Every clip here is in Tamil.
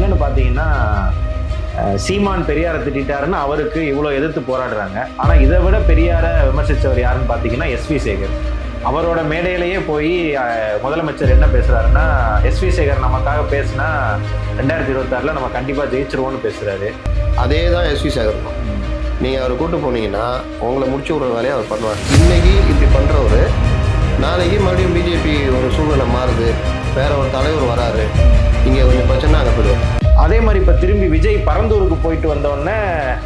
என்னன்னு பார்த்தீங்கன்னா சீமான் பெரியாரை திட்டாருன்னு அவருக்கு இவ்வளோ எதிர்த்து போராடுறாங்க. ஆனால் இதை விட பெரியாரை விமர்சித்தவர் யாருன்னு பார்த்தீங்கன்னா எஸ்வி சேகர். அவரோட மேடையிலேயே போய் முதலமைச்சர் என்ன பேசுறாருன்னா, எஸ்வி சேகர் நமக்காக பேசினா 2026 நம்ம கண்டிப்பாக ஜெயிச்சிருவோம்னு பேசுறாரு. அதே தான் எஸ்வி சேகர் தான். நீங்கள் அவரை கூட்டு போனீங்கன்னா உங்களை முடிச்சு விடுற வேலையை அவர் பண்ணுவார். இன்னைக்கு இப்படி பண்ணுறவர் நாளைக்கு மறுபடியும் பிஜேபி ஒரு சூழ்நிலை மாறுது, வேற ஒரு தலைவர் வராரு, இங்கே கொஞ்சம் பிரச்சனை அங்கே போயிடுவார். அதே மாதிரி இப்போ திரும்பி விஜய் பரந்தூருக்கு போயிட்டு வந்தோடனே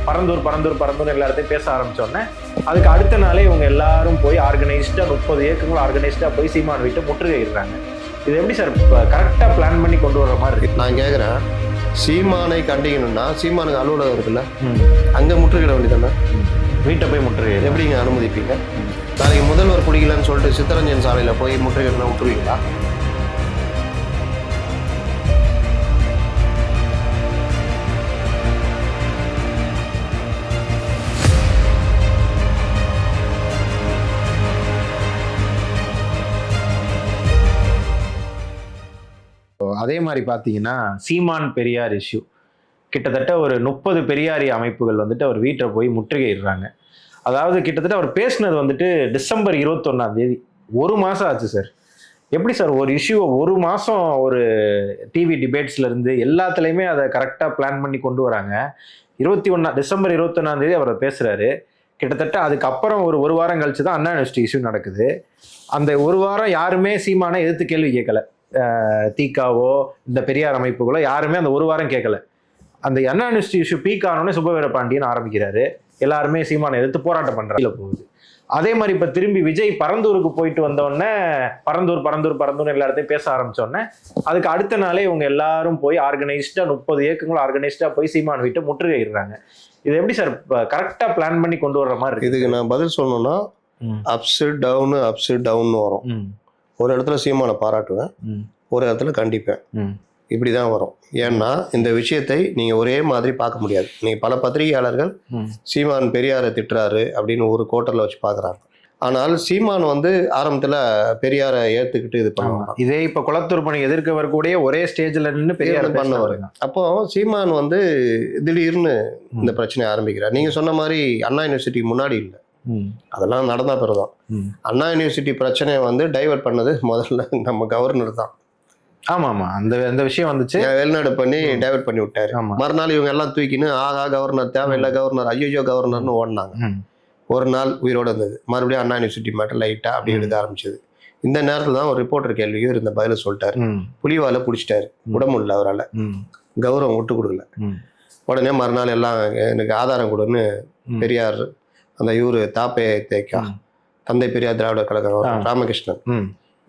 பரந்தூர் எல்லா இடத்தையும் பேச ஆரம்பித்தோடனே அதுக்கு அடுத்த நாளே இவங்க எல்லாரும் போய் ஆர்கனைஸ்டாக 30 இயக்கங்களும் ஆர்கனைஸ்டாக போய் சீமான் வீட்டை முற்றுகையிடுறாங்க. இது எப்படி சார் கரெக்டாக பிளான் பண்ணி கொண்டு வர்ற மாதிரி இருக்கு? நான் கேட்குறேன், சீமானை கண்டிக்கணும்னா சீமானுக்கு அலுவலகம் இருக்குல்ல, அங்கே முற்றுகையிட வேண்டியதானே? வீட்டை போய் முற்றுகை எப்படிங்க அனுமதிப்பீங்க? நாளைக்கு முதல்வர் பிடிக்கலன்னு சொல்லிட்டு சித்தரஞ்சன் சாலையில் போய் முற்றுகையிடனா விட்டுருவீங்களா? அதே மாதிரி பார்த்தீங்கன்னா சீமான் பெரியார் இஷ்யூ கிட்டத்தட்ட ஒரு 30 பெரியாரி அமைப்புகள் வந்துட்டு அவர் வீட்டை போய் முற்றுகையிடுறாங்க. அதாவது கிட்டத்தட்ட அவர் பேசினது வந்துட்டு டிசம்பர் 21 ஒரு மாதம் ஆச்சு சார். எப்படி சார் ஒரு இஷ்யூவை ஒரு மாதம் ஒரு டிவி டிபேட்ஸ்லேருந்து எல்லாத்துலேயுமே அதை கரெக்டாக பிளான் பண்ணி கொண்டு வராங்க. டிசம்பர் 21 அவர் பேசுகிறாரு. கிட்டத்தட்ட அதுக்கப்புறம் ஒரு வாரம் கழிச்சு தான் அண்ணா யூனிவர்சிட்டி இஷ்யூ நடக்குது. அந்த ஒரு வாரம் யாருமே சீமானை எதிர்த்து கேள்வி கேட்கல. தீக்காவோ இந்த பெரியார் அமைப்புகளோ யாருமே அந்த ஒரு வாரம் கேட்கல. அந்த அண்ணா யூனிவர்சிட்டி இஷ்யூ பீக் ஆனோடனே சுப்பவீர பாண்டியன் ஆரம்பிக்கிறாரு. எல்லாருமே சீமானை எதிர்த்து போராட்டம் பண்றாங்க போகுது. அதே மாதிரி இப்போ திரும்பி விஜய் பரந்தூருக்கு போயிட்டு வந்தோடனே பரந்தூர் எல்லா இடத்தையும் பேச ஆரம்பிச்சோடனே அதுக்கு அடுத்த நாளே இவங்க எல்லாரும் போய் ஆர்கனைஸ்டாக 30 இயக்கங்களும் ஆர்கனைஸ்டாக போய் சீமான் வீட்டை முற்றுகையிடுறாங்க. இது எப்படி சார் கரெக்டாக பிளான் பண்ணி கொண்டு வர்ற மாதிரி இருக்கு? இதுக்கு நான் பதில் சொல்லணும்னா அப்ஸ் டவுன் வரும். ஒரு இடத்துல சீமானை பாராட்டுவேன், ஒரு இடத்துல கண்டிப்பேன். இப்படிதான் வரும். ஏன்னா இந்த விஷயத்தை நீங்க ஒரே மாதிரி பார்க்க முடியாது. நீங்க பல பத்திரிகையாளர்கள் சீமான் பெரியாரை திட்டுறாரு அப்படின்னு ஒரு கோட்டர்ல வச்சு பாக்குறாங்க. ஆனால் சீமான் ஆரம்பத்துல பெரியாரை ஏத்துக்கிட்டு இது பண்ணுவாங்க. இதே இப்ப குளத்தூர் பணி எதிர்க்க வரக்கூடிய ஒரே ஸ்டேஜ்ல நின்று பெரியார் பண்ணுவாரு. அப்போ சீமான் திடீர்னு இந்த பிரச்சனையை ஆரம்பிக்கிறார். நீங்க சொன்ன மாதிரி அண்ணா யூனிவர்சிட்டிக்கு முன்னாடி இல்லை, அதெல்லாம் நடந்தா பிறகுதான். அண்ணா யூனிவர்சிட்டி பிரச்சனையை டைவர்ட் பண்ணது முதல்ல நம்ம கவர்னர் தான். ஆமா அந்த விஷயம் வந்துச்சு, வெளிநாடு பண்ணி டைவர்ட் பண்ணி விட்டாரு. மறுநாள் இவங்க எல்லாம் தூக்கின்னு ஆகா கவர்னர் தேவையில்லை, கவர்னர் ஐயோ கவர்னர்னு ஓடினாங்க. ஒரு நாள் உயிரோட இருந்தது. மறுபடியும் அண்ணா யூனிவர்சிட்டி மட்டும் லைட்டா அப்படி எடுக்க ஆரம்பிச்சது. இந்த நேரத்துல தான் ஒரு ரிப்போர்ட்டர் கேள்விக்கு இருந்த பதில சொல்லிட்டாரு. புலிவால பிடிச்சிட்டாரு, உடம்புல அவரால் கௌரவம் விட்டு கொடுக்கல. உடனே மறுநாள் எல்லாம் எனக்கு ஆதாரம் கொடுன்னு பெரியார் அந்த இவரு தாப்பே தேக்கா தந்தை பெரியார் திராவிடர் கழகம் ராமகிருஷ்ணன்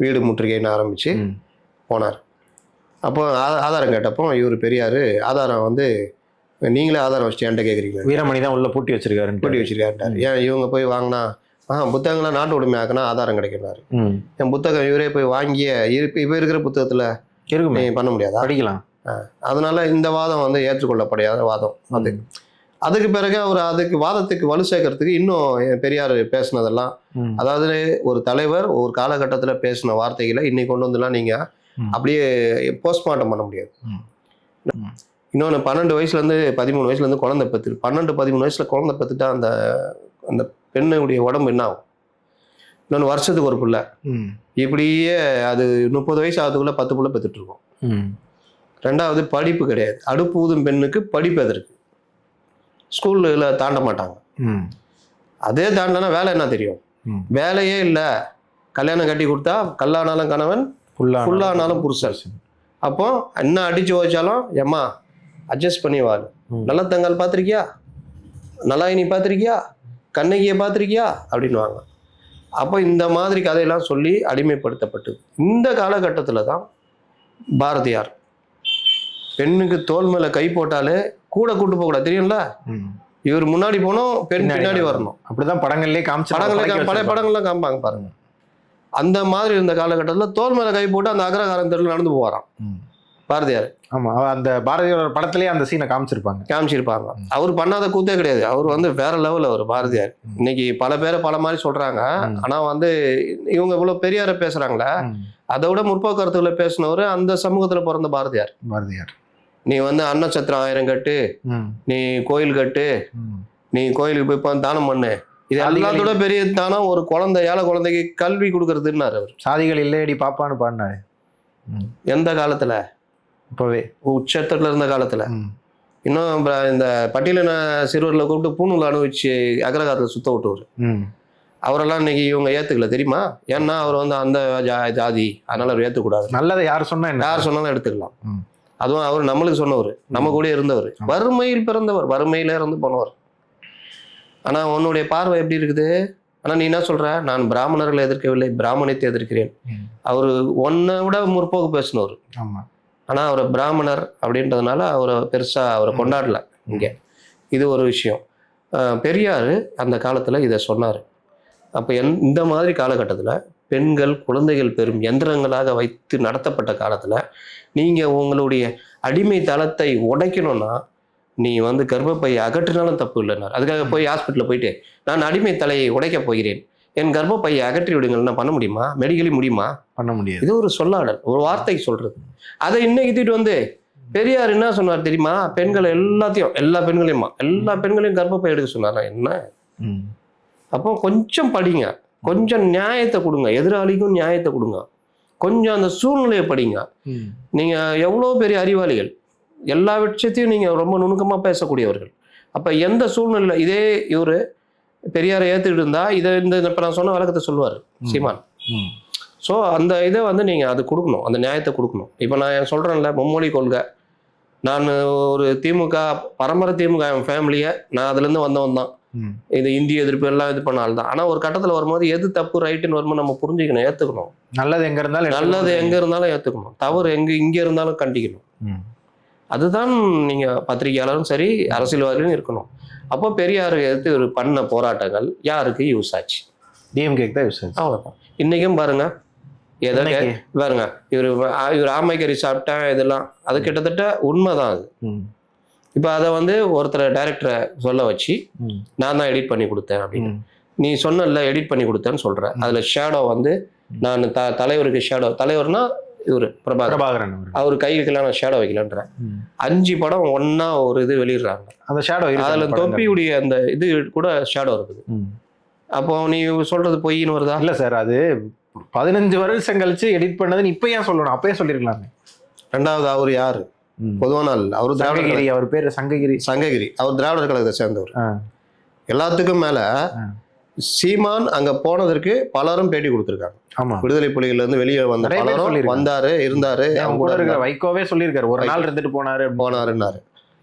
வீடு முற்றுகைன்னு ஆரம்பிச்சு போனார். அப்போ ஆதாரம் கேட்டப்போ இவர் பெரியார் ஆதாரம் நீங்களே ஆதாரம் வச்சுட்டு என்கிட்ட கேட்குறீங்க, வீரமணி தான் உள்ள பூட்டி வச்சிருக்காருட்டார். ஏன் இவங்க போய் வாங்கினா புத்தகங்களாம் நாட்டு உடைமை ஆக்கினா ஆதாரம் கிடைக்கிறாரு. என் புத்தகம் இவரே போய் வாங்கிய இப்போ இருக்கிற புத்தகத்துல இருக்குமே பண்ண முடியாதா? படிக்கலாம். அதனால இந்த வாதம் ஏற்றுக்கொள்ளப்படாத வாதம். அதுக்கு பிறகு அவர் அதுக்கு வாதத்துக்கு வலு சேர்க்கறதுக்கு இன்னும் பெரியார் பேசினதெல்லாம், அதாவது ஒரு தலைவர் ஒரு காலகட்டத்துல பேசின வார்த்தைகளை இன்னைக்கு கொண்டு வந்துலாம் நீங்க அப்படியே போஸ்ட்மார்ட்டம் பண்ண முடியாது. இன்னொன்று 12 வயசுலேருந்து 13 வயசுலேருந்து குழந்தை பெற்று 12-13 வயசுல குழந்தை பெற்றுட்டா அந்த பெண்ணுடைய உடம்பு என்ன ஆகும்? இன்னொன்று வருஷத்துக்கு ஒரு பிள்ளை, இப்படியே அது 30 வயசு ஆகுதுக்குள்ள 10 பிள்ளை பெற்றுட்டு இருக்கோம். ரெண்டாவது படிப்பு கிடையாது. அடுப்பு ஊதும் பெண்ணுக்கு படிப்பு எதற்கு? ஸ்கூல்ல தாண்ட மாட்டாங்க. அதே தாண்டனா வேலை என்ன தெரியும்? வேலையே இல்லை. கல்யாணம் கட்டி கொடுத்தா கல்லானாலும் கணவன் ஃபுல்லானாலும் புருஷன். அப்போ என்ன அடிச்சு வச்சாலும் ஏம்மா அட்ஜஸ்ட் பண்ணி வாழு. நல்ல தங்கால் பார்த்துருக்கியா, நல்லாயினி பார்த்துருக்கியா, கண்ணகியை பார்த்துருக்கியா அப்படின்னு வாங்க. அப்போ இந்த மாதிரி கதையெல்லாம் சொல்லி அடிமைப்படுத்தப்பட்டது. இந்த காலகட்டத்தில் தான் பாரதியார் பெண்ணுக்கு தோல் மேலே கை போட்டாலே கூட கூட்டு போக கூடாது, தெரியும்ல. இவர் முன்னாடி போனோம், பெண் பின்னாடி வரணும். அப்படிதான் படங்கள்லேயே பழைய படங்கள்லாம் காமிப்பாங்க பாருங்க. அந்த மாதிரி இருந்த காலகட்டத்தில் தோல் மேல கை போட்டு அந்த அக்ரஹாரம் தெருவில் நடந்து போவாராம் பாரதியார். ஆமா, அந்த பாரதியார் படத்திலேயே அந்த சீனை காமிச்சிருப்பாங்க. அவர் பண்ணாத கூத்தே கிடையாது. அவர் வேற லெவல். அவர் பாரதியார் இன்னைக்கு பல பேரை பல மாதிரி சொல்றாங்க. ஆனா இவங்க இவ்வளவு பெரியார பேசுறாங்களே, அதை விட முற்போக்கு கருத்துக்களை பேசினவர் அந்த சமூகத்துல பிறந்த பாரதியார். நீ வந்து அன்னச்சத்திரம் 1000 கட்டு, நீ கோயில் கட்டு, நீ கோயிலுக்கு போய் தானம் பண்ணு. இது எல்லாத்தோட பெரிய தானம் ஒரு குழந்தை, ஏழை குழந்தைக்கு கல்வி கொடுக்கறதுன்னாரு அவர். சாதிகள் இல்லையடி பாப்பான்னு பாடினாரு. எந்த காலத்துல? இப்பவே உச்சத்துல இருந்த காலத்துல. இன்னும் இந்த பட்டியலின சிறுவர்களை கூப்பிட்டு பூணூல் அனுபவிச்சு அக்ரகாரத்துல சுத்த விட்டுவாரு. அவரெல்லாம் இன்னைக்கு இவங்க ஏத்துக்கல தெரியுமா? ஏன்னா அவர் வந்து அந்த ஜாதி, அதனால அவர் ஏத்துக்கூடாது. நல்லதை யார் சொன்னா யார் சொன்னாலும் எடுத்துக்கலாம். அதுவும் அவர் நம்மளுக்கு சொன்னவர், நம்ம கூட இருந்தவர், வறுமையில் பிறந்தவர், வறுமையில இருந்து போனவர். ஆனா உன்னுடைய பார்வை எப்படி இருக்குது? ஆனா நீ என்ன சொல்ற? நான் பிராமணர்களை எதிர்க்கவில்லை, பிராமணத்தை எதிர்க்கிறேன். அவரு ஒன்னை விட முற்போக்கு பேசினவர். ஆனா அவரை பிராமணர் அப்படின்றதுனால அவரை பெருசா அவரை கொண்டாடல இங்க. இது ஒரு விஷயம். பெரியார் அந்த காலத்துல இதை சொன்னாரு. அப்ப இந்த மாதிரி காலகட்டத்துல பெண்கள் குழந்தைகள் பெரும் எந்திரங்களாக வைத்து நடத்தப்பட்ட காலத்துல நீங்க உங்களுடைய அடிமை தளத்தை உடைக்கணும்னா நீ வந்து கர்ப்பப்பையை அகற்றினாலும் தப்பு இல்லைன்னாரு. அதுக்காக போய் ஹாஸ்பிட்டலில் போயிட்டு நான் அடிமை தலையை உடைக்க போகிறேன், என் கர்ப்பப்பையை அகற்றி விடுங்கள்னா பண்ண முடியுமா? மெடிக்கலி முடியுமா? பண்ண முடியாது. இது ஒரு சொல்லாடல், ஒரு வார்த்தை சொல்றது. அதை இன்னைக்கு தூக்கிட்டு வந்து பெரியார் என்ன சொன்னார் தெரியுமா? பெண்கள் எல்லாத்தையும், எல்லா பெண்களையும் கர்ப்பப்பை எடுக்க சொன்னாரா என்ன? அப்போ கொஞ்சம் படிங்க, கொஞ்சம் நியாயத்தை கொடுங்க, எதிராளிக்கும் நியாயத்தை கொடுங்க, கொஞ்சம் அந்த சூழ்நிலையை படிங்க. நீங்க எவ்வளோ பெரிய அறிவாளிகள், எல்லா விஷயத்தையும் நீங்க ரொம்ப நுணுக்கமா பேசக்கூடியவர்கள். அப்ப எந்த சூழ்நிலை இதே இவரு பெரியாரை ஏத்துக்கிட்டு இருந்தா இதை இப்ப நான் சொன்ன விளக்கத்தை சொல்லுவாரு சீமான். ஸோ அந்த இதை வந்து நீங்க அது கொடுக்கணும், அந்த நியாயத்தை கொடுக்கணும். இப்ப நான் சொல்றேன்ல மும்மொழி கொள்கை, நான் ஒரு திமுக பரம்பரை திமுக ஃபேமிலியை நான் அதுல இருந்து வந்தவன் தான். இது இந்திய எதிர்ப்பு எல்லாம் இது பண்ணால்தான். ஆனா ஒரு கட்டத்துல வரும்போது எது தப்பு ரைட்டுன்னு வரும்போது நம்ம புரிஞ்சுக்கணும், ஏத்துக்கணும். நல்லது எங்க இருந்தாலும் ஏத்துக்கணும், தவறு இங்க இருந்தாலும் கண்டிக்கணும். அதுதான் நீங்க பத்திரிகையாளரும் சரி அரசியல்வாதிகளும் இருக்கணும். அப்போ பெரியார் எடுத்து ஒரு பண்ண போராட்டங்கள் யாருக்கு யூஸ் ஆச்சு? டிஎம்கேக்கு தான் யூஸ் ஆச்சு. அவ்வளவுதான். இன்னைக்கும் பாருங்க, பாருங்க இவர் ஆமைக்கறி சாப்பிட்டேன் இதெல்லாம், அது கிட்டத்தட்ட உண்மைதான் அது. இப்ப அதை வந்து ஒருத்தர் டைரக்டரை சொல்ல வச்சு நான் தான் எடிட் பண்ணி கொடுத்தேன் அப்படின்னு நீ சொன்ன எடிட் பண்ணி கொடுத்தேன்னு சொல்ற. அதுல ஷேடோ வந்து நான் தலைவருக்கு ஷேடோ, தலைவர்னா இவரு பிரபாகரன், அவரு கை வைக்கலாம், நான் ஷேடோ வைக்கலன்ற 5 படம் ஒன்னா ஒரு இது வெளியிடுறாங்க. அந்த ஷேடோ அதுல தொப்பியுடைய அந்த இது கூட ஷேடோ இருக்குது. அப்போ நீ சொல்றது பொய்ன்னு வருதா? இல்ல சார், அது 15 வருஷம் கழிச்சு எடிட் பண்ணதுன்னு இப்ப ஏன் சொல்லணும்? அப்பயே சொல்லிருக்கலாமே. ரெண்டாவது அவர் யாரு? பொதுவான அவரு திராவிடகிரி, அவர் பேரு சங்ககிரி, அவர் திராவிடர் கழகத்தை சேர்ந்தவர். எல்லாத்துக்கும் மேல சீமான் அங்க போனதற்கு பலரும் பேட்டி கொடுத்திருக்காங்க. விடுதலை புலிகள்ல இருந்து வெளியே வந்த பலரும் வந்தாரு, இருந்தாரு. வைகோவே சொல்லியிருக்காரு, ஒரு நாள் இருந்துட்டு போனாருன்னாரு.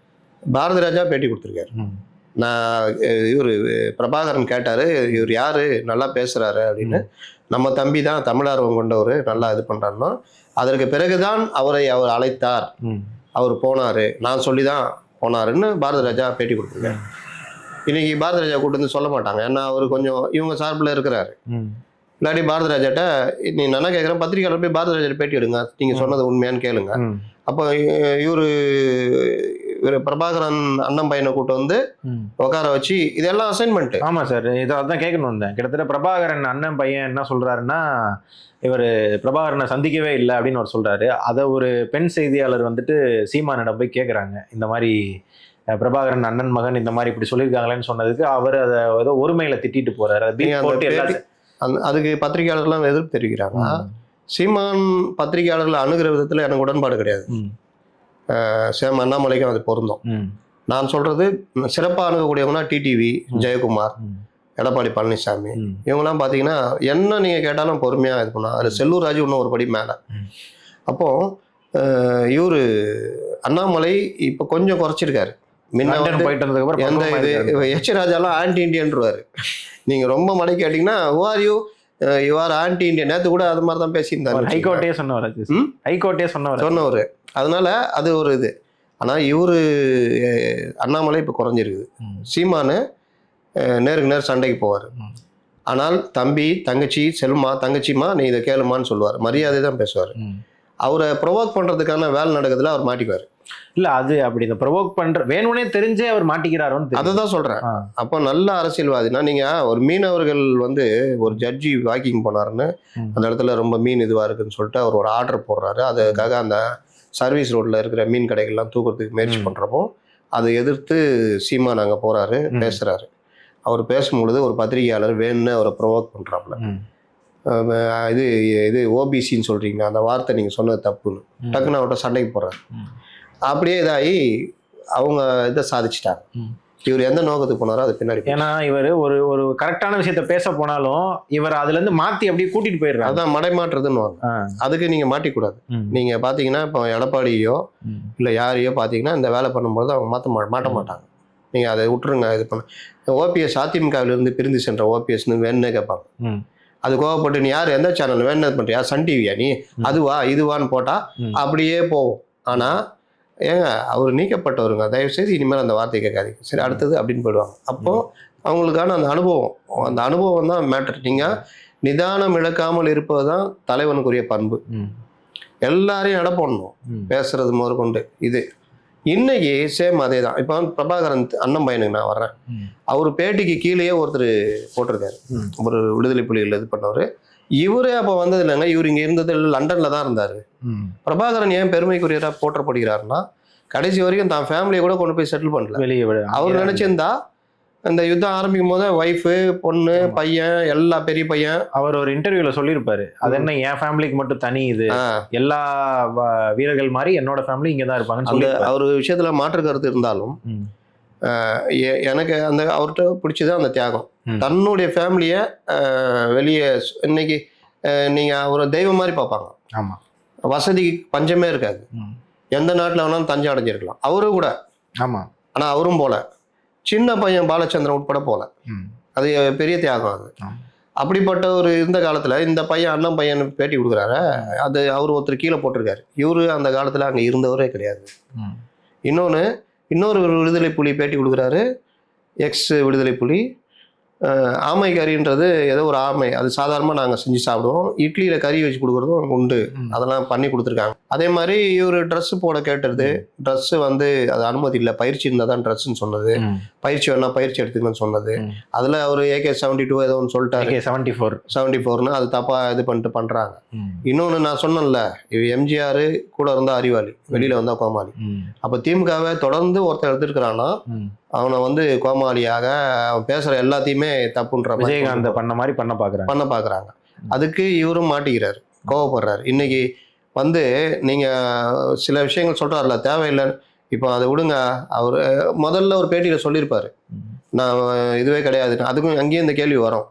பாரதி ராஜா பேட்டி கொடுத்திருக்காரு. நான் இவரு பிரபாகரன் கேட்டாரு, இவர் யாரு, நல்லா பேசுறாரு அப்படின்னு. நம்ம தம்பி தான், தமிழார்வம் கொண்டவர், நல்லா இது பண்றாருன்னா. அதற்கு பிறகுதான் அவர் அழைத்தார், அவர் போனாரு, நான் சொல்லிதான் போனாருன்னு பாரதி ராஜா பேட்டி கொடுத்திருக்காரு. இன்னைக்கு பாரதி ராஜா கூட்டு வந்து சொல்ல மாட்டாங்க, ஏன்னா அவர் கொஞ்சம் இவங்க சார்பில் இருக்கிறாரு. இல்லாட்டி பாரதி ராஜாட்ட நீ நல்லா கேட்குறேன், பத்திரிகையாளர் போய் பாரதி ராஜா பேட்டி எடுங்க, நீங்க சொன்னது உண்மையான்னு கேளுங்க. அப்போ இவரு பிரபாகரன் அண்ணன் பையனை கூட்டு வந்து உட்கார வச்சு இதெல்லாம் அசைன்மெண்ட். ஆமா சார், இதான் கேட்கணும் இருந்தேன். கிட்டத்தட்ட பிரபாகரன் அண்ணன் பையன் என்ன சொல்றாருன்னா, இவர் பிரபாகரனை சந்திக்கவே இல்லை அப்படின்னு அவர் சொல்றாரு. அதை ஒரு பெண் செய்தியாளர் வந்துட்டு சீமானிடம் போய் கேட்குறாங்க, இந்த மாதிரி பிரபாகரன் அண்ணன் மகன் இந்த மாதிரி இப்படி சொல்லியிருக்காங்களேன்னு சொன்னதுக்கு அவர் அதை ஏதோ ஒருமையில திட்டிட்டு போறாரு. அதுக்கு பத்திரிகையாளர்லாம் எதிர்ப்பு தெரிவிக்கிறாங்க. சீமான் பத்திரிகையாளர்களை அணுகிற விதத்துல எனக்கு உடன்பாடு கிடையாது. சேம் அண்ணாமலைக்கும் அது பொருந்தும். நான் சொல்றது சிறப்பாக அணுகக்கூடியவங்கன்னா டிடிவி, ஜெயக்குமார், எடப்பாடி பழனிசாமி, இவங்கெல்லாம் பார்த்தீங்கன்னா என்ன நீங்க கேட்டாலும் பொறுமையா இது பண்ணா. அதுல செல்லூர் ராஜு இன்னும் ஒரு படி மேல. அப்போ இவரு அண்ணாமலை இப்ப கொஞ்சம் குறைச்சிருக்காரு. எந்த இது எச் ராஜாலாம் ஆன்டி இண்டியன்றுவாரு. நீங்க ரொம்ப மடை கேட்டீங்கன்னா யூ ஆர் ஆன்டி இண்டியன். நேற்று கூட அது மாதிரி தான் பேசியிருந்தாரு. ஹைகோர்ட்டே சொன்னவர். அதனால அது ஒரு இது. ஆனா இவரு அண்ணாமலை இப்ப குறைஞ்சிருக்குது. சீமானு நேருக்கு நேர் சண்டைக்கு போவார். ஆனால் தம்பி, தங்கச்சி, செல்மா, தங்கச்சிமா நீ இதை கேளுமான்னு சொல்லுவார். மரியாதை தான் பேசுவார். அவரை ப்ரொவோக் பண்றதுக்கான வேலை நடக்குதுல அவர் மாட்டிக்குவார். இல்ல அது அப்படி இந்த ப்ரொவோக் பண்ற வேணும்னே தெரிஞ்சே அவர் மாட்டிக்கிறாருன்னு அதான் சொல்றேன். அப்போ நல்ல அரசியல்வாதினா நீங்க ஒரு மீனவர்கள் வந்து ஒரு ஜட்ஜி வாக்கிங் போனாருன்னு அந்த இடத்துல ரொம்ப மீன் இதுவா இருக்குன்னு சொல்லிட்டு அவர் ஒரு ஆர்டர் போடுறாரு. அதுக்காக அந்த சர்வீஸ் ரோட்ல இருக்கிற மீன் கடைகள்லாம் தூக்குறதுக்கு முயற்சி பண்றப்போ அதை எதிர்த்து சீமான் அங்க போறாரு, பேசுறாரு. அவர் பேசும்பொழுது ஒரு பத்திரிகையாளர் வேணும்னு அவரை ப்ரொவோக் பண்றாப்புல. இது இது ஓபிசின்னு சொல்றீங்க, அந்த வார்த்தை நீங்க சொன்னது தப்புன்னு டக்குன்னு அவர்கிட்ட சண்டைக்கு போறாரு. அப்படியே இதாகி அவங்க இதை சாதிச்சிட்டாங்க. இவர் எந்த நோக்கத்துக்கு போனாரோ அது பின்னாடி. ஏன்னா இவர் ஒரு ஒரு கரெக்டான விஷயத்த பேச போனாலும் இவர் அதுல இருந்து மாத்தி அப்படியே கூட்டிட்டு போயிடுறாரு. அதான் மடைமாற்றுறதுன்னு. அதுக்கு நீங்க மாட்டிக்கூடாது. நீங்க பாத்தீங்கன்னா இப்போ எடப்பாடியோ இல்ல யாரையோ பாத்தீங்கன்னா இந்த வேலை பண்ணும்போது அவங்க மாட்ட மாட்டாங்க. நீங்க அதை விட்டுருங்க. இது பண்ண ஓபிஎஸ் அதிமுகவிலிருந்து பிரிந்து சென்ற ஓபிஎஸ்ன்னு வேணுன்னே கேட்பாங்க. அது கோவப்பட்டு நீ யார் எந்த சேனல் வேணும் பண்றியா, சன் டிவியா நீ, அதுவா இதுவான்னு போட்டா அப்படியே போவோம். ஆனா ஏங்க அவர் நீக்கப்பட்டவருங்க, தயவுசெய்து இனிமேல் அந்த வார்த்தையை கேட்காதீங்க, சரி அடுத்தது அப்படின்னு போயிடுவாங்க. அப்போ அவங்களுக்கான அந்த அனுபவம் தான் மேட்டர். நீங்க நிதானம் இழக்காமல் இருப்பது தான் தலைவனுக்குரிய பண்பு. எல்லாரையும் எடை போடணும், பேசுறது முதற்கொண்டு. இது இன்னைக்கு சேம் அதே தான். இப்போ பிரபாகரன் அண்ணன் பையனுக்கு நான் வர்றேன். அவர் பேட்டிக்கு கீழேயே ஒருத்தர் போட்டிருக்காரு, ஒரு விடுதலை புலிகள் இது பண்ணவர். இவரே அப்போ வந்தது இல்லைங்க, இவர் இங்கே இருந்தது லண்டன்ல தான் இருந்தார். பிரபாகரன் ஏன் பெருமைக்குரியரா போற்றப்படுகிறாருன்னா கடைசி வரைக்கும் தான் ஃபேமிலியை கூட கொண்டு போய் செட்டில் பண்ணல. வெளியே அவர் நினைச்சிருந்தா இந்த யுத்தம் ஆரம்பிக்கும் போது ஒய்ஃபு, பொண்ணு, பையன், எல்லா பெரிய பையன். அவர் ஒரு இன்டர்வியூல சொல்லியிருப்பாரு, அது என்ன என் ஃபேமிலிக்கு மட்டும் தனி, இது எல்லா வீரர்கள் மாதிரி என்னோட ஃபேமிலி இங்கே தான் இருப்பாங்க. அந்த அவர் விஷயத்துல மாற்று கருத்து இருந்தாலும் எனக்கு அந்த அவர்கிட்ட பிடிச்சது அந்த தியாகம். தன்னுடைய ஃபேமிலியை வெளியே இன்னைக்கு நீங்க ஒரு தெய்வம் மாதிரி பார்ப்பாங்க. ஆமா, வசதிக்கு பஞ்சமே இருக்காது. எந்த நாட்டில் வேணாலும் தஞ்சம் அடைஞ்சிருக்கலாம் அவரும் கூட. ஆமா, ஆனா அவரும் போல, சின்ன பையன் பாலச்சந்திரன் உட்பட போல. அது பெரிய தியாகம். அது அப்படிப்பட்ட ஒரு இந்த காலத்துல இந்த பையன் அண்ணன் பையன் பேட்டி கொடுக்குறாரு, அது அவர் ஒருத்தர் கீழே போட்டிருக்காரு. இவரு அந்த காலத்துல அங்க இருந்தவரே கிடையாது. இன்னொரு விடுதலை புலி பேட்டி கொடுக்குறாரு, எக்ஸ் விடுதலை புலி. ஆமை கறின்றது ஏதோ ஒரு ஆமை, அது சாதாரணமாக நாங்கள் செஞ்சு சாப்பிடுவோம். இட்லியில் கறி வச்சு கொடுக்குறதும் உண்டு, அதெல்லாம் பண்ணி கொடுத்துருக்காங்க. அதே மாதிரி இவர் ட்ரெஸ்ஸு போட கேட்டது, ட்ரெஸ்ஸு வந்து அது அனுமதி இல்லை, பயிற்சி இருந்தால் தான் ட்ரெஸ்ஸுன்னு சொன்னது. பயிற்சி வேணா பயிற்சி எடுத்துக்கணும்னு சொன்னது. அதில் அவர் AK-72 ஏதோ ஒன்று சொல்லிட்டாரு, AK-74ன்னு அது தப்பாக இது பண்ணிட்டு பண்ணுறாங்க. இன்னொன்று நான் சொன்னேன்ல, எம்ஜிஆர் கூட இருந்தால் அறிவாளி, வெளியில் வந்தால் கோமாளி. அப்போ திமுகவை தொடர்ந்து ஒருத்தர் எடுத்துருக்கிறான்னா அவனை வந்து கோமாளியாக அவன் பேசுற எல்லாத்தையுமே தப்புன்ற விஜயகாந்த் பண்ண மாதிரி பண்ண பாக்குறாங்க. அதுக்கு இவரும் மாட்டிக்கிறாரு, கோவப்படுறாரு. இன்னைக்கு வந்து நீங்க சில விஷயங்கள் சொல்றாருல தேவையில்லைன்னு, இப்போ அதை விடுங்க. அவர் முதல்ல ஒரு பேட்டியில சொல்லியிருப்பாரு, நான் இதுவே கிடையாது. அதுக்கும் அங்கேயும் இந்த கேள்வி வரும்,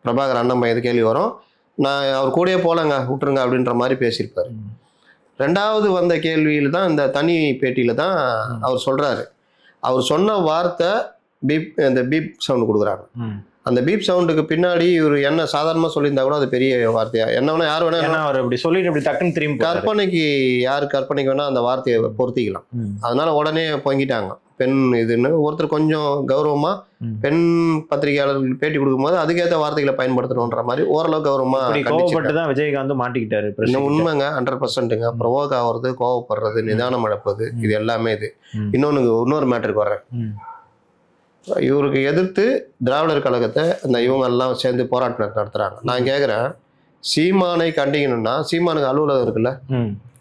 பிரபாகர் அண்ணன் பையன் கேள்வி வரும், நான் அவர் கூடயே போலங்க விட்டுருங்க அப்படின்ற மாதிரி பேசியிருப்பாரு. ரெண்டாவது வந்த கேள்வியில தான் இந்த தனி பேட்டியில தான் அவர் சொல்றாரு, அவர் சொன்ன வார்த்தை பீப், இந்த பீப் சவுண்ட் கொடுக்குறாங்க. அந்த பீப் சவுண்டுக்கு பின்னாடி இவர் என்ன சாதாரணமாக சொல்லியிருந்தா கூட அது பெரிய வார்த்தையா என்ன வேணா யார் வேணா அவர் இப்படி சொல்லிட்டு இப்படி டக்குன்னு திரும்பி கற்பனைக்கு கற்பனைக்கு வேணா அந்த வார்த்தையை பொருத்திக்கலாம். அதனால உடனே பொங்கிட்டாங்க. பெண் இதுன்னு ஒருத்தர் கொஞ்சம் கௌரவமா பெண் பத்திரிகையாளர்கள் பேட்டி கொடுக்கும்போது அதுக்கேற்ற வார்த்தைகளை பயன்படுத்தணுன்ற மாதிரி ஓரளவு கௌரவமா தான் விஜயகாந்த் மாட்டிக்கிட்டாரு. உண்மைங்க, 100%ங்க. ப்ரொவோக் ஆகுறது, கோவப்படுறது, நிதானம் இழப்பது, இது எல்லாமே இது. இன்னொரு மேட்டருக்கு வர்றேன். இவருக்கு எதிர்த்து திராவிடர் கழகத்தை இந்த இவங்க எல்லாம் சேர்ந்து போராட்டம் நடத்துறாங்க. நான் கேட்குறேன், சீமானை கண்டிக்கணும்னா சீமானுக்கு அலுவலகம் இருக்குல்ல,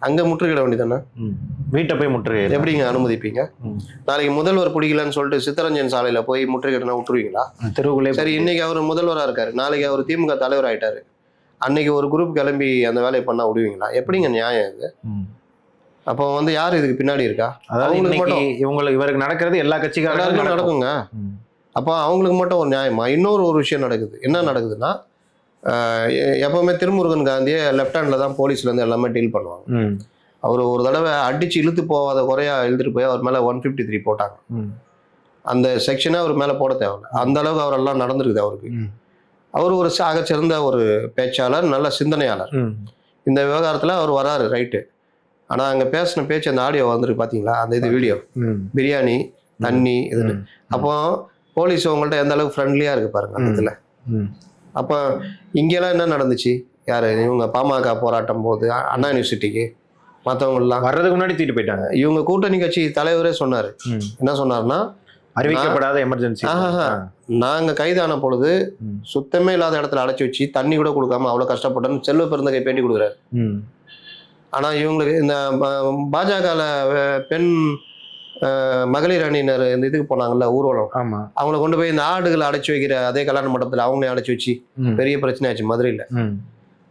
அங்க முற்றுகையிட வேண்டியதானே? வீட்டை போய் முற்றுகை எப்படிங்க அனுமதிப்பீங்க? நாளைக்கு முதல்வர் பிடிக்கலன்னு சொல்லிட்டு சித்தரஞ்சன் சாலையில போய் முற்றுகையிடனா விட்டுருவீங்களா? தெருவுக்குள்ளே. சரி, இன்னைக்கு அவர் முதல்வரா இருக்காரு, நாளைக்கு அவர் திமுக தலைவர் ஆயிட்டாரு, அன்னைக்கு ஒரு குரூப் கிளம்பி அந்த வேலையை பண்ணா விடுவீங்களா? எப்படிங்க நியாயம் இது? அப்போ வந்து யார் இதுக்கு பின்னாடி இருக்கா? இவருக்கு நடக்கிறது எல்லா கட்சிக்காரங்களுக்கும் நடக்குங்க. அப்போ அவங்களுக்கு மட்டும் ஒரு நியாயமா? ஒரு விஷயம் நடக்குது. என்ன நடக்குதுன்னா, எப்பவுமே திருமுருகன் காந்தியை லெஃப்ட் ஹேண்ட்ல தான் போலீஸ்ல இருந்து எல்லாமே டீல் பண்ணுவாங்க. அவர் ஒரு தடவை அடிச்சு இழுத்து போகாத குறையா எழுதிட்டு போய் அவர் மேல 153 போட்டாங்க. அந்த செக்ஷனே அவர் மேல போட தேவையில்லை, அந்த அளவுக்கு அவரெல்லாம் நடந்திருக்குது. அவருக்கு அவர் ஒரு சிறந்த ஒரு பேச்சாளர், நல்ல சிந்தனையாளர். இந்த விவகாரத்துல அவர் வராரு, ரைட்டு. ஆனா அங்க பேசின பேச்சு அந்த ஆடியோ வந்துருக்கு பாத்தீங்களா, அந்த இது வீடியோ, பிரியாணி தண்ணி இதுன்னு. அப்போ போலீஸ் உங்கள்கிட்ட எந்த அளவுக்கு ஃப்ரெண்ட்லியா இருக்கு பாருங்க அந்த இதுல. அப்போ இங்கெல்லாம் என்ன நடந்துச்சு? யாரு இவங்க பாமக போராட்டம் போது அண்ணா யூனிவர்சிட்டிக்கு மற்றவங்க எல்லாம் வர்றதுக்கு முன்னாடி தூக்கிட்டு போயிட்டாங்க. இவங்க கூட்டணி கட்சி தலைவரே சொன்னாரு, என்ன சொன்னார்னா, அறிவிக்கப்படாத எமர்ஜென்சி, நாங்க கைதான பொழுது சுத்தமே இல்லாத இடத்துல அடைச்சி வச்சு தண்ணி கூட கொடுக்காம அவ்வளவு கஷ்டப்பட்டோன்னு செல்வ பெருந்தகை பேட்டி கொடுக்குறாரு. ஆனா இவங்களுக்கு இந்த பாஜகல பெண் மகளிர் அணியினர் இந்த இதுக்கு போனாங்கல்ல ஊர்வலம், ஆமா. அவங்கள கொண்டு போய் இந்த ஆடுகளை அடைச்சி வைக்கிற அதே கல்யாண மண்டபத்துல அவங்களையும் அடைச்சி வச்சு ம். பெரிய பிரச்சனை ஆச்சு மதுரையில. ம்.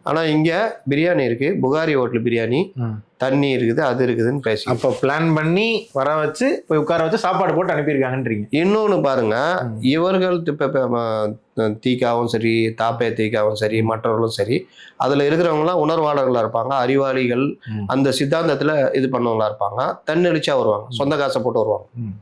ஆனா இங்க பிரியாணி இருக்கு, புகாரி ஹோட்டல் பிரியாணி, ம். தண்ணி இருக்குது, அது இருக்குதுன்னு பேசி. அப்போ பிளான் பண்ணி வர வச்சு போய் உட்கார வச்சு சாப்பாடு போட்டு அனுப்பியிருக்காங்கன்றீங்க. இன்னொன்னு பாருங்க, ம். இவர்கள் தீக்காவும் சரி, தாப்பே தீக்காவும் சரி, மற்றவர்களும் சரி, அதுல இருக்கிறவங்கலாம் உணர்வாளர்களா இருப்பாங்க, அறிவாளிகள், ம். அந்த சித்தாந்தத்துல இது பண்ணவங்களா இருப்பாங்க, தன்னெழுச்சியா வருவாங்க, சொந்த காசை போட்டு வருவாங்க. ம்.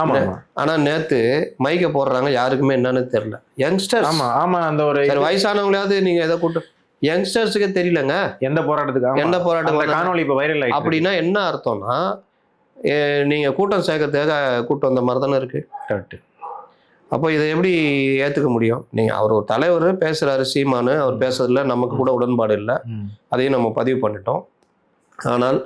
ஆமா ஆமா ஆனா நேத்து மைக்க போடுறாங்க, யாருக்குமே என்னன்னு தெரியல. யங்ஸ்டர்ஸ், ஆமா ஆமா அந்த ஒரு சரி வயசானவங்களாவது நீங்க எதை கூட்டு, யங்ஸ்டர்ஸுக்கே தெரியலங்க எந்த போராட்டத்துக்கு. என்ன போராட்டம் அந்த காணொளி இப்ப வைரல் ஆயிட்டு அப்படின்னா என்ன அர்த்தம்னா, நீங்க கூட்டம் சேர்க்கறதுக்காக கூட்டம் வந்த மாதிரி தானே இருக்கு. கரெக்ட். அப்போ இதை எப்படி ஏத்துக்க முடியும்? நீங்க அவர் ஒரு தலைவர் பேசுறாரு சீமானு, அவர் பேசுறதுல நமக்கு கூட உடன்பாடு இல்லை, ம். அதையும் நம்ம பதிவு பண்ணிட்டோம். ஆனால்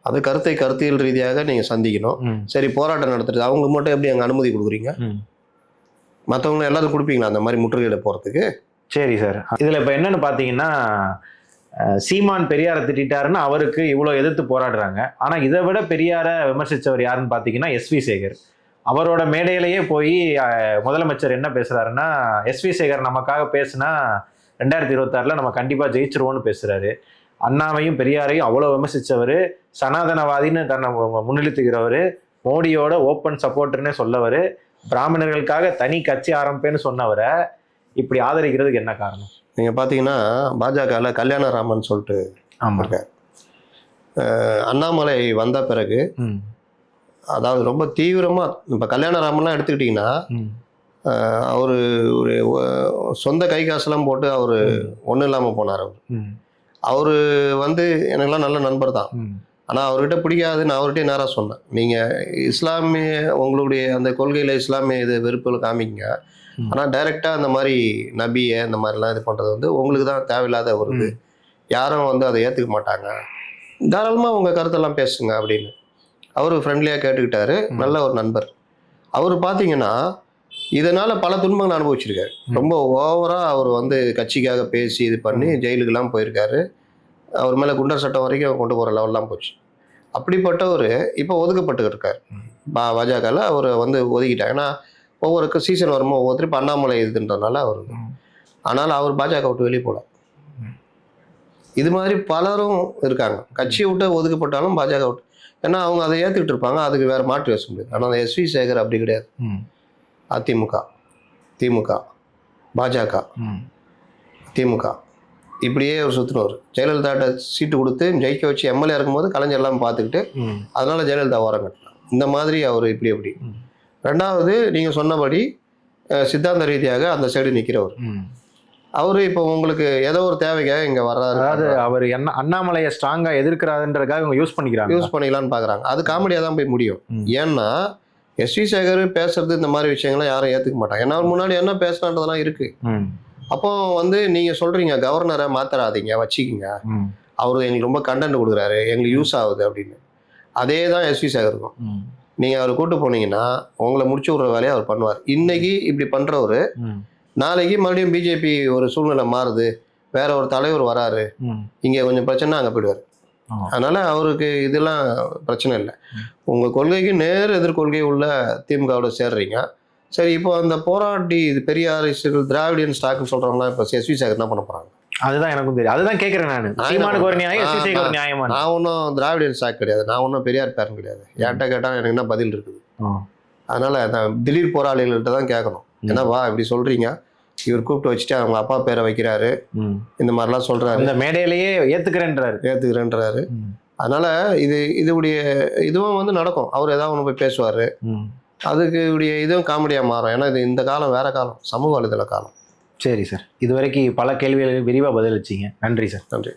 அது கருத்தியல் ரீதியாக நீங்க சந்திக்கணும். ம். சரி போராட்டம் நடத்துறது அவங்க மட்டும் எப்படி அங்க அனுமதி கொடுக்குறீங்க? ம். மற்றவங்க எல்லாரும் கொடுப்பீங்களா அந்த மாதிரி முற்றுகையிட போறதுக்கு? சரி சார். இதுல இப்ப என்னன்னு பாத்தீங்கன்னா, சீமான் பெரியாரை திட்டாருன்னு அவருக்கு இவ்வளவு எதிர்த்து போராடுறாங்க. ஆனா இதை விட பெரியாரை விமர்சிச்சவர் யாருன்னு பாத்தீங்கன்னா எஸ்வி சேகர். அவரோட மேடையிலேயே போய் முதலமைச்சர் என்ன பேசுறாருன்னா, எஸ்வி சேகர் நமக்காக பேசுனா 2026 நம்ம கண்டிப்பா ஜெயிச்சிருவோம்னு பேசுறாரு. அண்ணாவையும் பெரியாரையும் அவ்வளவு விமர்சிச்சவர், சனாதனவாதின்னு தன்னை முன்னிறுத்துகிறவர், மோடியோட ஓப்பன் சப்போர்ட்னே சொல்லவர், பிராமணர்களுக்காக தனி கட்சி ஆரம்பிப்பேன்னு சொன்னவரை இப்படி ஆதரிக்கிறதுக்கு என்ன காரணம்? நீங்க பாத்தீங்கன்னா பாஜகல கல்யாணராமன் சொல்லிட்டு இருக்காரு. அண்ணாமலை வந்த பிறகு அதாவது ரொம்ப தீவிரமா இப்ப கல்யாணராமன்லாம் எடுத்துக்கிட்டீங்கன்னா, அவரு ஒரு சொந்த கை காசெல்லாம் போட்டு அவரு ஒன்றும் இல்லாம போனார். அவரு எனக்கெல்லாம் நல்ல நண்பர் தான். ஆனா அவர்கிட்ட பிடிக்காது, நான் அவர்கிட்ட நேராக சொன்னேன், நீங்க இஸ்லாமிய உங்களுடைய அந்த கொள்கையில இஸ்லாமிய இது வெறுப்புகள் காமிங்க, ஆனா டைரக்டா அந்த மாதிரி நபியை இந்த மாதிரிலாம் இது பண்றது உங்களுக்கு தான் தேவையில்லாத ஒரு இது, யாரும் அதை ஏத்துக்க மாட்டாங்க, தாராளமா உங்க கருத்தெல்லாம் பேசுங்க அப்படின்னு அவரு ஃப்ரெண்ட்லியா கேட்டுக்கிட்டாரு. நல்ல ஒரு நண்பர். அவர் பார்த்தீங்கன்னா இதனால பல துன்பங்கள் அனுபவிச்சிருக்காரு. ரொம்ப ஓவரா அவர் கட்சிக்காக பேசி இது பண்ணி ஜெயிலுக்கெல்லாம் போயிருக்காரு. அவர் மேல குண்டர் சட்டம் வரைக்கும் கொண்டு போற லெவல்லாம் போச்சு. அப்படிப்பட்டவர் இப்போ ஒதுக்கப்பட்டு இருக்காரு. பாஜகல அவர் ஒதுக்கிட்டாங்க. ஏன்னா ஒவ்வொரு சீசன் வரும்போது ஒவ்வொருத்தரும் இப்போ அண்ணாமலை இதுன்றதுனால அவர், ஆனால் அவர் பாஜக விட்டு வெளியே போல. இது மாதிரி பலரும் இருக்காங்க, கட்சியை விட்டு ஒதுக்கப்பட்டாலும் பாஜக விட்டு, ஏன்னா அவங்க அதை ஏற்றுக்கிட்டு இருப்பாங்க, அதுக்கு வேற மாற்று பேச முடியாது. ஆனால் அந்த எஸ்வி சேகர் அப்படி கிடையாது. அதிமுக, திமுக, பாஜக, திமுக இப்படியே ஒரு சுற்றுனவர். ஜெயலலிதாட்ட சீட்டு கொடுத்து ஜெயிக்க வச்சு எம்எல்ஏ இருக்கும்போது கலைஞர் எல்லாம் பார்த்துக்கிட்டு அதனால ஜெயலலிதா ஓரம் கட்டலாம். இந்த மாதிரி அவர் இப்படி எப்படி. ரெண்டாவது நீங்க சொன்னபடி சித்தாந்த ரீதியாக அந்த சைடு நிற்கிறவர். அவரு இப்போ உங்களுக்கு ஏதோ ஒரு தேவைக்காக இங்க வர்றாரு. அதாவது அவர் என்ன அண்ணாமலையை ஸ்ட்ராங்கா எதிர்க்கிறாருன்றதுக்காக இவங்க யூஸ் பண்ணிக்கலாம்னு பாக்குறாங்க. அது காமெடியா தான் போய் முடியும். ஏன்னா எஸ்வி சேகர் பேசுறது இந்த மாதிரி விஷயங்கள்லாம் யாரும் ஏத்துக்க மாட்டாங்க. ஏன்னா அவர் முன்னாடி என்ன பேசுறான்றதெல்லாம் இருக்கு. அப்போ நீங்க சொல்றீங்க கவர்னரை மாத்தராதீங்க, வச்சுக்கிங்க, அவரு எங்களுக்கு ரொம்ப கண்டென்ட் கொடுக்குறாரு, எங்களுக்கு யூஸ் ஆகுது அப்படின்னு. அதே தான் எஸ்வி சேகருக்கும். நீங்க அவர் கூட்டு போனீங்கன்னா உங்களை முடிச்சு விடுற வேலையை அவர் பண்ணுவார். இன்னைக்கு இப்படி பண்றவரு நாளைக்கு மறுபடியும் பிஜேபி ஒரு சூழ்நிலை மாறுது, வேற ஒரு தலைவர் வராரு, இங்க கொஞ்சம் பிரச்சனை, அங்க போயிடுவார். அதனால அவருக்கு இதெல்லாம் பிரச்சனை இல்லை. உங்க கொள்கைக்கு நேர் எதிர்கொள்கை உள்ள திமுகவோட சேர்றீங்க. சரி, இப்போ அந்த போராட்டி பெரியார் திராவிடியன் ஸ்டாக்னு சொல்றவங்களாம் இப்போ எஸ்வி சேகர் என்ன பண்ண போறாங்க? அதுதான் எனக்கும் தெரியும். அதுதான் கேட்கிறேன் நான் ஒன்றும் திராவிடியன் ஸ்டாக் கிடையாது, நான் ஒன்றும் பெரியார் பேரன் கிடையாது. என்கிட்ட கேட்டா எனக்கு என்ன பதில் இருக்குது? அதனால திடீர் போராளிகள்கிட்ட தான் கேட்கணும். ஏன்னா வா இப்படி சொல்றீங்க, இவர் கூப்பிட்டு வச்சுட்டு அவங்க அப்பா பேரை வைக்கிறாரு, இந்த மாதிரிலாம் சொல்றாரு, இந்த மேடையிலேயே ஏத்துக்கிறேன்றாரு. அதனால இதுடைய இதுவும் நடக்கும். அவர் ஏதாவது ஒன்று போய் பேசுவாரு, அதுக்கு இதுவும் காமெடியா மாறும். ஏன்னா இந்த காலம் வேற காலம், சமூக வலைதள காலம். சரி சார், இது வரைக்கும் பல கேள்விகளுக்கு விரிவாக பதிலளிச்சிங்க. நன்றி சார். நன்றி.